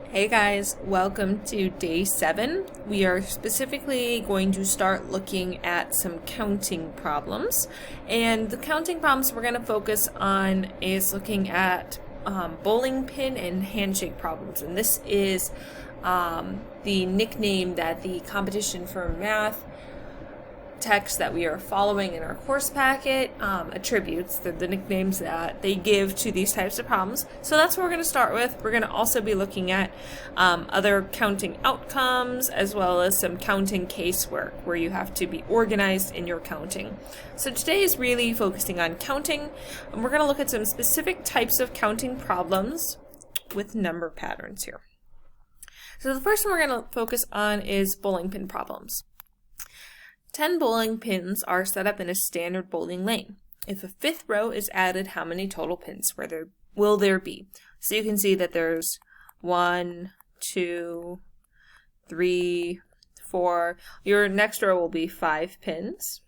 Hey guys, welcome to day 7. We are specifically going to start looking at some counting problems. And the counting problems we're going to focus on is looking at bowling pin and handshake problems. And this is the nickname that the competition for math text that we are following in our course packet attributes the nicknames that they give to these types of problems. So that's what we're going to start with. We're going to also be looking at other counting outcomes as well as some counting casework where you have to be organized in your counting. So today is really focusing on counting, and we're going to look at some specific types of counting problems with number patterns here. So the first one we're going to focus on is bowling pin problems. 10 bowling pins are set up in a standard bowling lane. If a fifth row is added, how many total pins will there be? So you can see that there's 1, 2, 3, 4. Your next row will be 5 pins.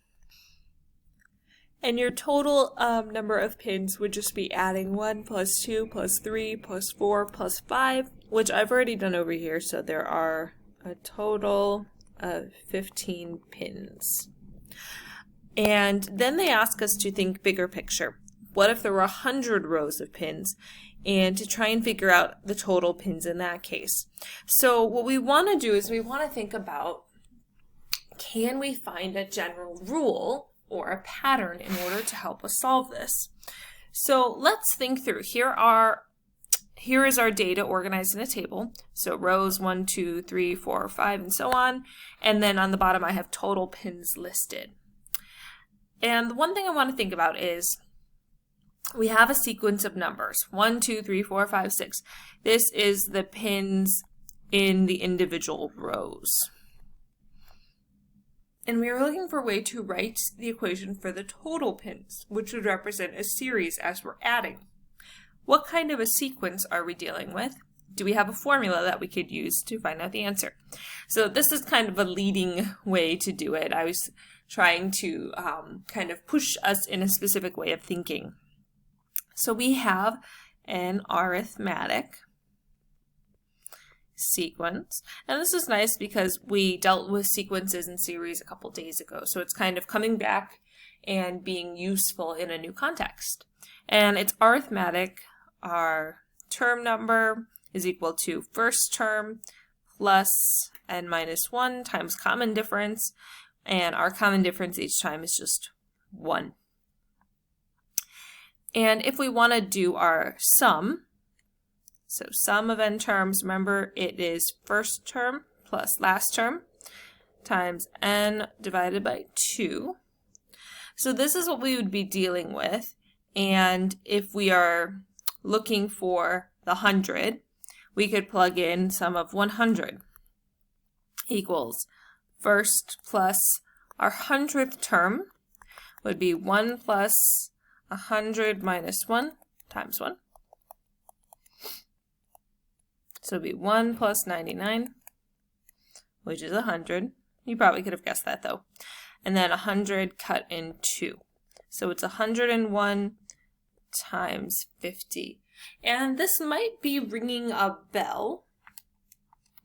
And your total number of pins would just be adding 1 plus 2 plus 3 plus 4 plus 5, which I've already done over here. So there are a total of 15 pins. And then they ask us to think bigger picture. What if there were 100 rows of pins? And to try and figure out the total pins in that case. So what we want to do is we want to think about, can we find a general rule or a pattern in order to help us solve this? So let's think through. Here is our data organized in a table. So rows 1, 2, 3, 4, 5, and so on. And then on the bottom I have total pins listed. And the one thing I want to think about is we have a sequence of numbers. 1, 2, 3, 4, 5, 6. This is the pins in the individual rows. And we are looking for a way to write the equation for the total pins, which would represent a series as we're adding. What kind of a sequence are we dealing with? Do we have a formula that we could use to find out the answer? So this is kind of a leading way to do it. I was trying to kind of push us in a specific way of thinking. So we have an arithmetic sequence. And this is nice because we dealt with sequences and series a couple days ago. So it's kind of coming back and being useful in a new context. And it's arithmetic. Our term number is equal to first term plus n minus 1 times common difference, and our common difference each time is just 1. And if we want to do our sum, so sum of n terms, remember it is first term plus last term times n divided by 2. So this is what we would be dealing with, and if we are looking for the 100, we could plug in sum of 100 equals first plus our 100th term would be 1 plus 100 minus 1 times 1. So it would be 1 plus 99, which is 100. You probably could have guessed that though. And then 100 cut in 2. So it's 101 times 50. And this might be ringing a bell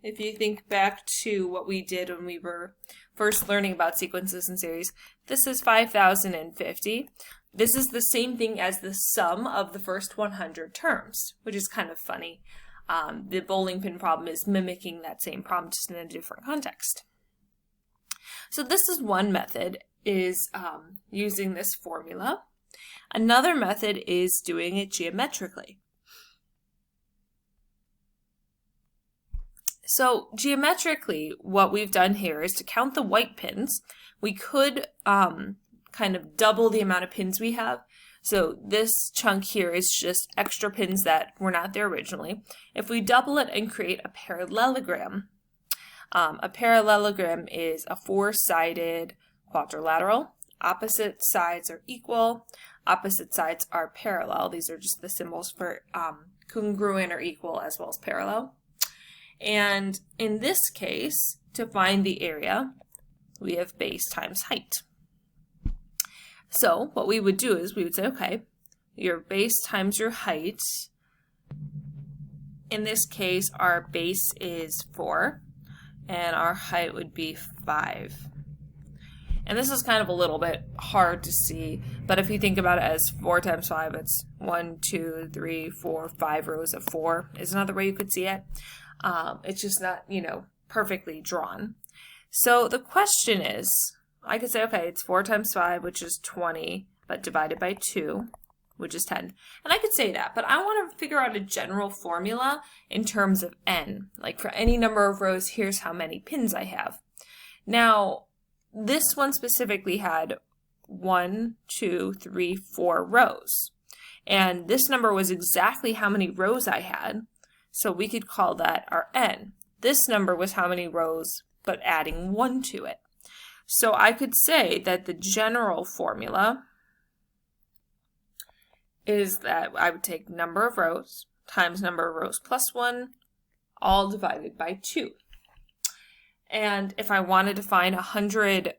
if you think back to what we did when we were first learning about sequences and series. This is 5050. This is the same thing as the sum of the first 100 terms, which is kind of funny. The bowling pin problem is mimicking that same problem just in a different context. So this is one method, is using this formula. Another method is doing it geometrically. So geometrically, what we've done here is to count the white pins. We could kind of double the amount of pins we have. So this chunk here is just extra pins that were not there originally. If we double it and create a parallelogram is a 4-sided quadrilateral. Opposite sides are equal. Opposite sides are parallel. These are just the symbols for congruent or equal as well as parallel. And in this case, to find the area, we have base times height. So what we would do is we would say, okay, your base times your height in this case, our base is 4, and our height would be 5. And this is kind of a little bit hard to see, but if you think about it as 4 times 5, it's 1, 2, 3, 4, 5 rows of 4 is another way you could see it. It's just not, perfectly drawn. So the question is, I could say, okay, it's 4 times 5, which is 20, but divided by 2, which is 10. And I could say that, but I want to figure out a general formula in terms of n. Like for any number of rows, here's how many pins I have. Now, this one specifically had 1, 2, 3, 4 rows. And this number was exactly how many rows I had, so we could call that our n. This number was how many rows, but adding 1 to it. So I could say that the general formula is that I would take number of rows times number of rows plus 1, all divided by 2. And if I wanted to find 100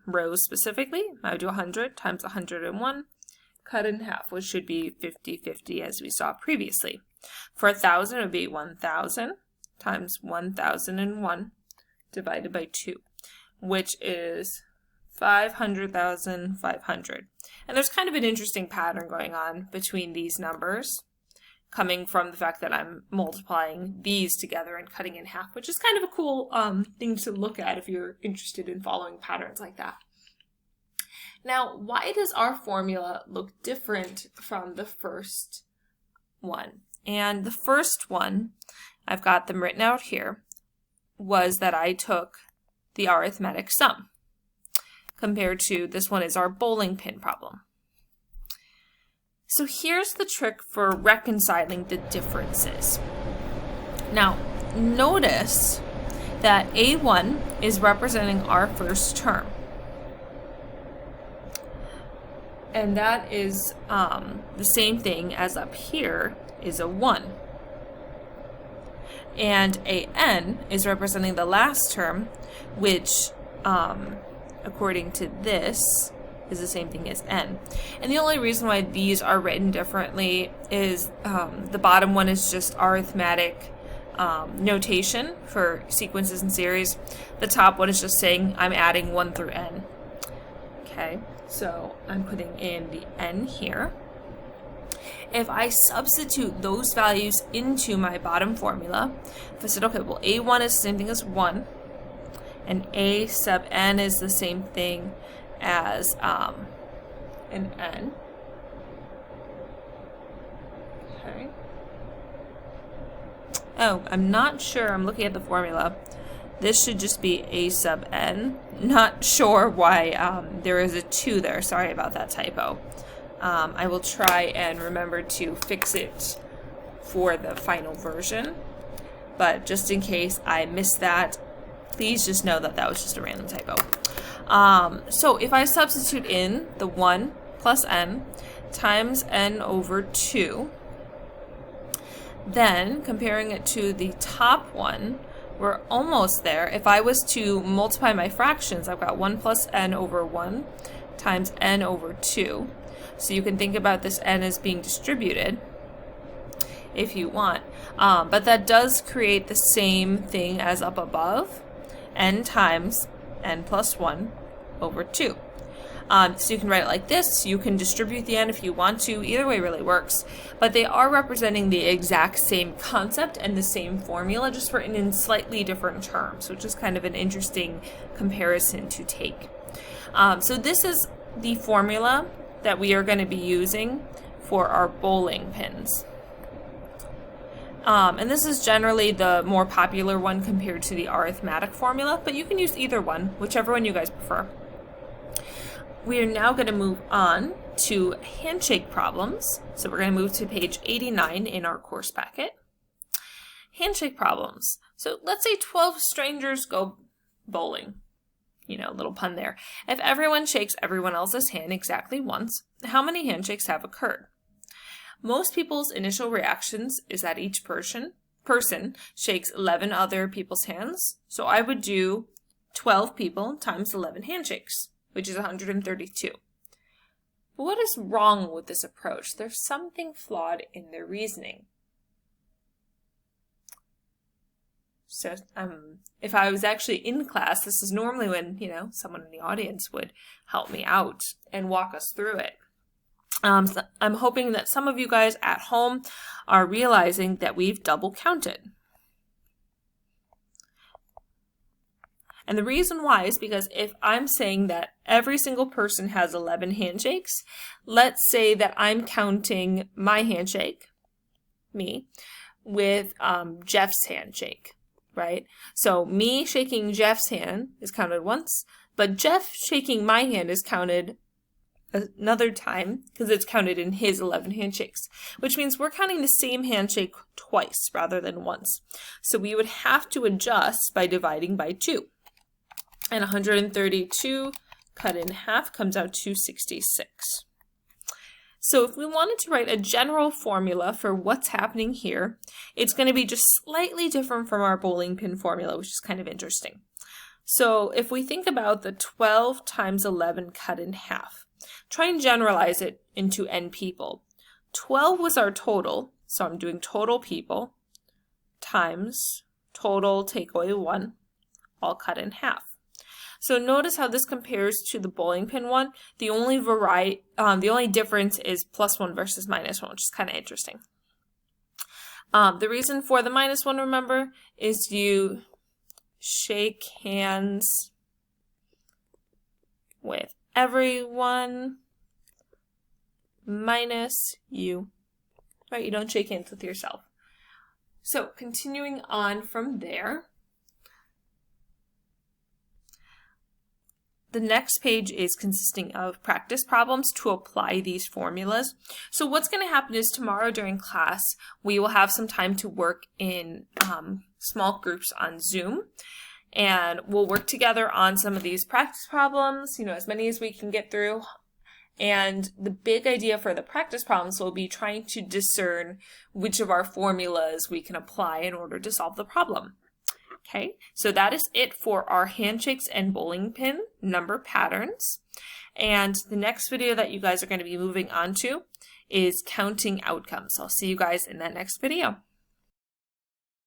rows specifically, I would do 100 times 101, cut in half, which should be 50-50 as we saw previously. For 1,000, it would be 1,000 times 1,001 divided by 2, which is 500,500. And there's kind of an interesting pattern going on between these numbers, coming from the fact that I'm multiplying these together and cutting in half, which is kind of a cool thing to look at if you're interested in following patterns like that. Now, why does our formula look different from the first one? And the first one, I've got them written out here, was that I took the arithmetic sum, compared to this one is our bowling pin problem. So here's the trick for reconciling the differences. Now, notice that A1 is representing our first term. And that is the same thing as up here is a 1. And AN is representing the last term, which, according to this, is the same thing as n. And the only reason why these are written differently is the bottom one is just arithmetic notation for sequences and series. The top one is just saying I'm adding 1 through n. Okay, so I'm putting in the n here. If I substitute those values into my bottom formula, if I said, okay, well, A1 is the same thing as 1, and A sub n is the same thing as an n. Okay. Oh, I'm not sure. I'm looking at the formula. This should just be A sub n. Not sure why there is a 2 there. Sorry about that typo. I will try and remember to fix it for the final version. But just in case I missed that, please just know that that was just a random typo. So if I substitute in the 1 plus n times n over 2, then comparing it to the top one, we're almost there. If I was to multiply my fractions, I've got 1 plus n over 1 times n over 2. So you can think about this n as being distributed if you want. But that does create the same thing as up above, n times n plus 1 over 2. So you can write it like this. You can distribute the n if you want to. Either way really works. But they are representing the exact same concept and the same formula, just written in slightly different terms, which is kind of an interesting comparison to take. So this is the formula that we are going to be using for our bowling pins. And this is generally the more popular one compared to the arithmetic formula, but you can use either one, whichever one you guys prefer. We are now going to move on to handshake problems. So we're going to move to page 89 in our course packet. Handshake problems. So let's say 12 strangers go bowling. You know, little pun there. If everyone shakes everyone else's hand exactly once, how many handshakes have occurred? Most people's initial reactions is that each person shakes 11 other people's hands. So I would do 12 people times 11 handshakes, which is 132. But what is wrong with this approach? There's something flawed in their reasoning. So if I was actually in class, this is normally when, someone in the audience would help me out and walk us through it. So I'm hoping that some of you guys at home are realizing that we've double counted. And the reason why is because if I'm saying that every single person has 11 handshakes, let's say that I'm counting my handshake, me, with Jeff's handshake, right? So me shaking Jeff's hand is counted once, but Jeff shaking my hand is counted another time because it's counted in his 11 handshakes, which means we're counting the same handshake twice rather than once. So we would have to adjust by dividing by 2. And 132 cut in half comes out to 66. So if we wanted to write a general formula for what's happening here, it's going to be just slightly different from our bowling pin formula, which is kind of interesting. So if we think about the 12 times 11 cut in half, try and generalize it into n people. 12 was our total, so I'm doing total people times total take away 1, all cut in half. So notice how this compares to the bowling pin one. The only difference is +1 versus -1, which is kind of interesting. The reason for the -1, remember, is you shake hands with everyone minus you, right? You don't shake hands with yourself. So continuing on from there, the next page is consisting of practice problems to apply these formulas. So what's going to happen is tomorrow during class, we will have some time to work in small groups on Zoom. And we'll work together on some of these practice problems, as many as we can get through. And the big idea for the practice problems will be trying to discern which of our formulas we can apply in order to solve the problem. Okay, so that is it for our handshakes and bowling pin number patterns. And the next video that you guys are going to be moving on to is counting outcomes. I'll see you guys in that next video.